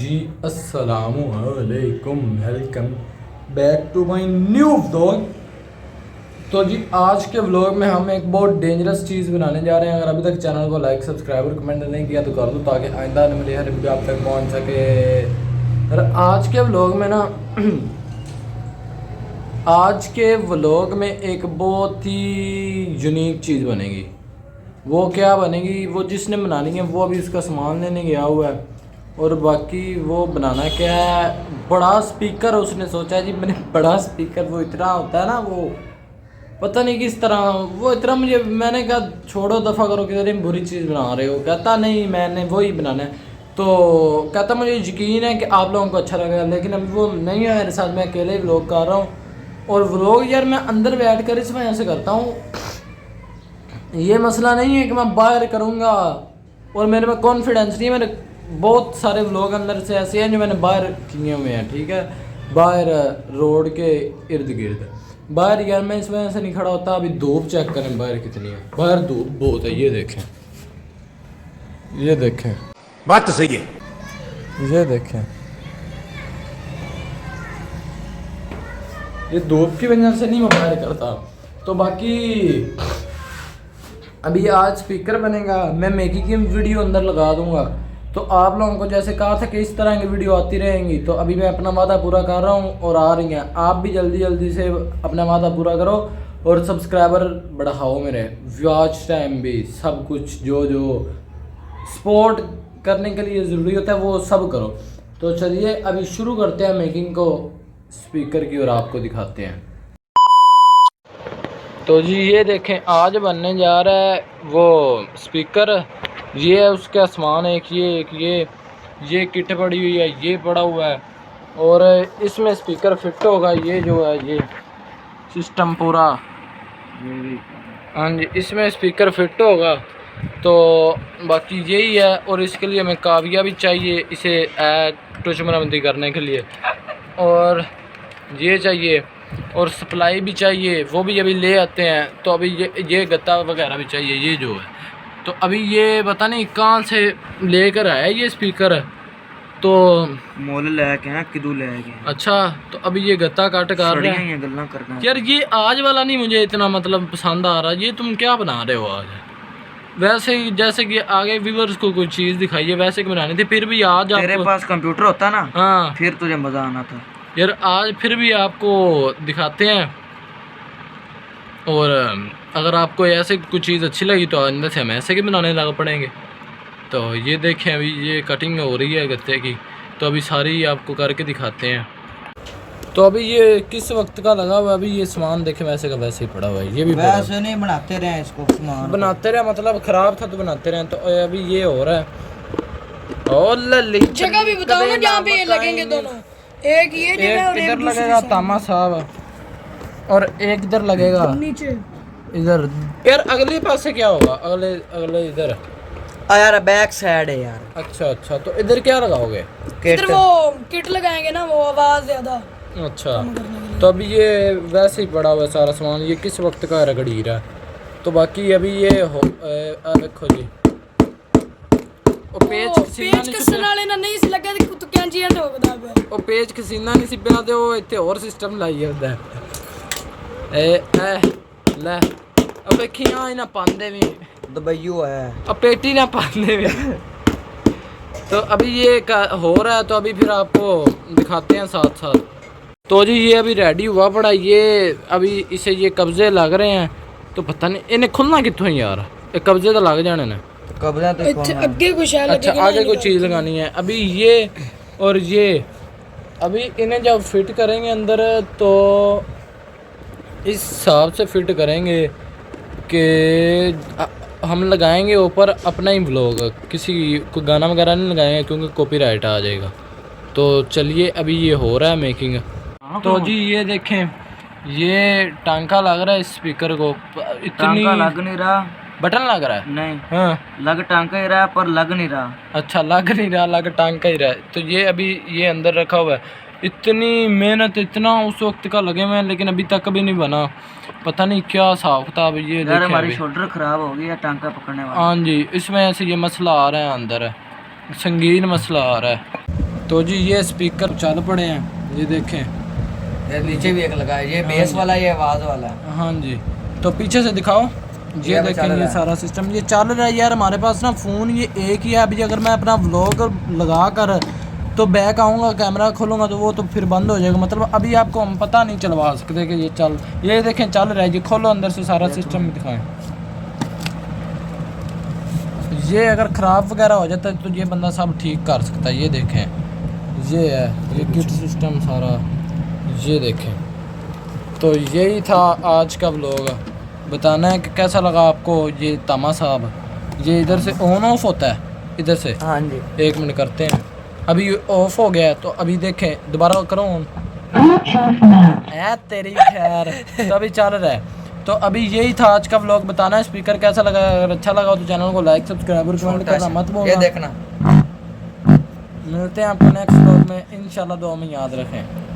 जी अस्सलामु अलैकुम, welcome back to my new vlog. तो जी आज के व्लॉग में हम एक बहुत डेंजरस चीज़ बनाने जा रहे हैं। अगर अभी तक चैनल को लाइक सब्सक्राइब और कमेंट नहीं किया तो कर दो ताकि आइंदा आने वाली हर वीडियो आप तक पहुंच सके। और आज के व्लॉग में ना आज के व्लॉग में एक बहुत ही यूनिक चीज़ बनेगी। वो क्या बनेगी, वो जिसने बनानी है वो अभी उसका सामान लेने गया हुआ है। और बाकी वो बनाना क्या है, बड़ा स्पीकर उसने सोचा है जी। मैंने बड़ा स्पीकर, वो इतना होता है ना, वो पता नहीं किस तरह, वो इतना मुझे, मैंने कहा छोड़ो दफ़ा करो, किधर बुरी चीज़ बना रहे हो। कहता नहीं मैंने वही बनाना है। तो कहता मुझे यकीन है कि आप लोगों को अच्छा लगेगा, लेकिन अभी वो नहीं है मेरे साथ, मैं अकेले ही व्लॉग कर रहा हूँ। और व्लॉग यार मैं अंदर बैठ कर इस वजह से करता हूँ, ये मसला नहीं है कि मैं बाहर करूँगा और मेरे में कॉन्फिडेंस नहीं है। मेरे बहुत सारे व्लॉग अंदर से ऐसे हैं जो मैंने बाहर किए हुए हैं, ठीक है, बाहर रोड के इर्द गिर्द। बाहर यार मैं इस वजह से नहीं खड़ा होता। अभी धूप चेक करें बाहर कितनी है, बाहर धूप बहुत है। ये देखें, ये देखें, बात तो सही है। ये देखें, ये धूप की वजह से नहीं मैं बाहर करता। तो बाकी अभी आज स्पीकर बनेगा, मैं मैगी की वीडियो अंदर लगा दूंगा। तो आप लोगों को जैसे कहा था कि इस तरह की वीडियो आती रहेंगी, तो अभी मैं अपना वादा पूरा कर रहा हूँ और आ रही हैं। आप भी जल्दी जल्दी से अपना वादा पूरा करो और सब्सक्राइबर बढ़ाओ मेरे, वॉच टाइम भी, सब कुछ जो जो सपोर्ट करने के लिए ज़रूरी होता है वो सब करो। तो चलिए अभी शुरू करते हैं मेकिंग को स्पीकर की और आपको दिखाते हैं। तो जी ये देखें, आज बनने जा रहा है वो स्पीकर। ये है उसका सामान, एक ये किट पड़ी हुई है, ये पड़ा हुआ है और इसमें स्पीकर फिट होगा। ये जो है ये सिस्टम पूरा, हाँ जी, इसमें स्पीकर फिट होगा। तो बाकी यही है। और इसके लिए हमें काविया भी चाहिए, इसे टच मरम्मती करने के लिए, और ये चाहिए, और सप्लाई भी चाहिए, वो भी अभी ले आते हैं। तो अभी ये गत्ता वगैरह भी चाहिए, ये जो है। तो अभी ये पता नहीं कहाँ से लेकर आया ये स्पीकर, तो मोल लेके हैं किदू लेके हैं। अच्छा, तो अभी ये गत्ता काट कर रहे हैं। गल्ला करना यार ये आज वाला नहीं मुझे इतना मतलब पसंद आ रहा। ये तुम क्या बना रहे हो आज? वैसे ही जैसे कि आगे व्यूअर्स को कोई चीज़ दिखाइए, वैसे कि बनानी थी। फिर भी आज तेरे पास कंप्यूटर होता ना, हाँ फिर तुझे मजा आना था यार। आज फिर भी आपको दिखाते हैं। और अगर आपको ऐसे कुछ चीज़ अच्छी लगी तो अंदर से हम ऐसे के बनाने लग पड़ेंगे। तो ये देखें, अभी ये कटिंग हो रही है गत्ते की, तो अभी सारी आपको करके दिखाते हैं। तो अभी ये किस वक्त का लगा हुआ है, अभी ये सामान देखें वैसे का वैसे ही पड़ा हुआ है। ये भी वैसे नहीं बनाते रहे इसको, बनाते रहे मतलब ख़राब था तो बनाते रहे। तो अभी ये हो रहा है। और जगह भी बताओ ना जहाँ पे ये लगेंगे दोनों। एक ये जगह और एक इधर लगेगा तामा साहब, और एक इधर लगेगा नीचे इधर। यार अगले पास से क्या होगा? अगले अगले इधर यार बैक साइड है यार। अच्छा अच्छा, तो इधर क्या लगाओगे? इधर वो किट लगाएंगे ना, वो आवाज ज्यादा। अच्छा, तो अभी ये वैसे ही पड़ा हुआ है सारा सामान। ये किस वक्त का रगड़ी रहा है। तो बाकी अभी ये हो देखो जी, पेच कसना लेना नहीं सी लगा तो कैंचियां ठोकदा पे। ਉਹ ਪੇਜ ਕਸੀਨਾ ਨਹੀਂ ਸੀ ਪਿਆ ਤੇ ਉਹ ਇੱਥੇ ਹੋਰ ਸਿਸਟਮ ਲਾਈ ਜਾਂਦਾ ਲੈ अब ਵੇਖੀਆਂ ਇਹਨਾਂ ਪਾਉਂਦੇ ਵੀ दबाइयो है, अब पेटी ना पाने में। तो अभी ये हो रहा है, तो अभी फिर आपको दिखाते हैं साथ साथ। तो जी ये अभी रेडी हुआ पड़ा, ये अभी इसे ये कब्जे लग रहे हैं। तो पता नहीं इन्हें खुलना कितों है यार, ये कब्जे तो लग जाने ने। कब्जा तो आगे कुछ है, अच्छा आगे कोई चीज़ लगानी है। अभी ये और ये अभी इन्हें जब फिट करेंगे अंदर, तो इस हिसाब से फिट करेंगे कि हम लगाएंगे ऊपर अपना ही व्लॉग, किसी को गाना वगैरह नहीं लगाएंगे क्योंकि कॉपीराइट आ जाएगा। तो चलिए अभी ये हो रहा है मेकिंग। तो जी ये देखें, ये टांका लग रहा है इस स्पीकर को, इतनी लग नहीं रहा, बटन लग रहा है। नहीं हाँ लग टांका ही रहा पर लग नहीं रहा। अच्छा, लग नहीं रहा, लग टांका ही रहा है। तो ये अभी ये अंदर रखा हुआ है। इतनी मेहनत, इतना उस वक्त का लगे हुए हैं, लेकिन अभी तक भी नहीं बना। पता नहीं क्या हिसाब किताब। ये यार हमारी शोल्डर खराब हो गई है टांका पकड़ने वाला। हाँ जी, इसमें ऐसे ये मसला आ रहा है, अंदर संगीन मसला आ रहा है। तो जी ये स्पीकर चल पड़े हैं, ये देखें। ये नीचे भी एक लगा है, ये बेस वाला, ये आवाज वाला है। हाँ जी, तो पीछे से दिखाओ, ये अभी चल देखें रहा ये है। सारा सिस्टम ये चल रहा है यार। हमारे पास ना फ़ोन ये एक ही है। अभी अगर मैं अपना व्लॉग लगा कर तो बैक आऊँगा, कैमरा खोलूँगा तो वो तो फिर बंद हो जाएगा। मतलब अभी आपको हम पता नहीं चलवा सकते कि ये देखें चल रहा है। ये खोलो अंदर से सारा सिस्टम दिखाएं। ये अगर ख़राब वगैरह हो जाता है तो ये बंदा सब ठीक कर सकता है। ये देखें, ये है ये किट सिस्टम सारा, ये देखें। तो यही था आज का व्लॉग। बताना है कि कैसा लगा आपको ये तामा साहब। ये इधर से ऑन ऑफ होता है, इधर से। हाँ जी, 1 मिनट करते हैं। अभी ऑफ हो गया है तो अभी देखें, दोबारा करो ऑन। है तेरी खैर, तो अभी चल रहा है। तो अभी यही था आज का व्लॉग। बताना है स्पीकर कैसा लगा। अगर अच्छा लगा हो तो चैनल को लाइक सब्सक्राइब और कमेंट करना मत ये भूलना। देखना। मिलते हैं आपको नेक्स्ट व्लॉग में इंशाल्लाह। दुआ में याद रखें।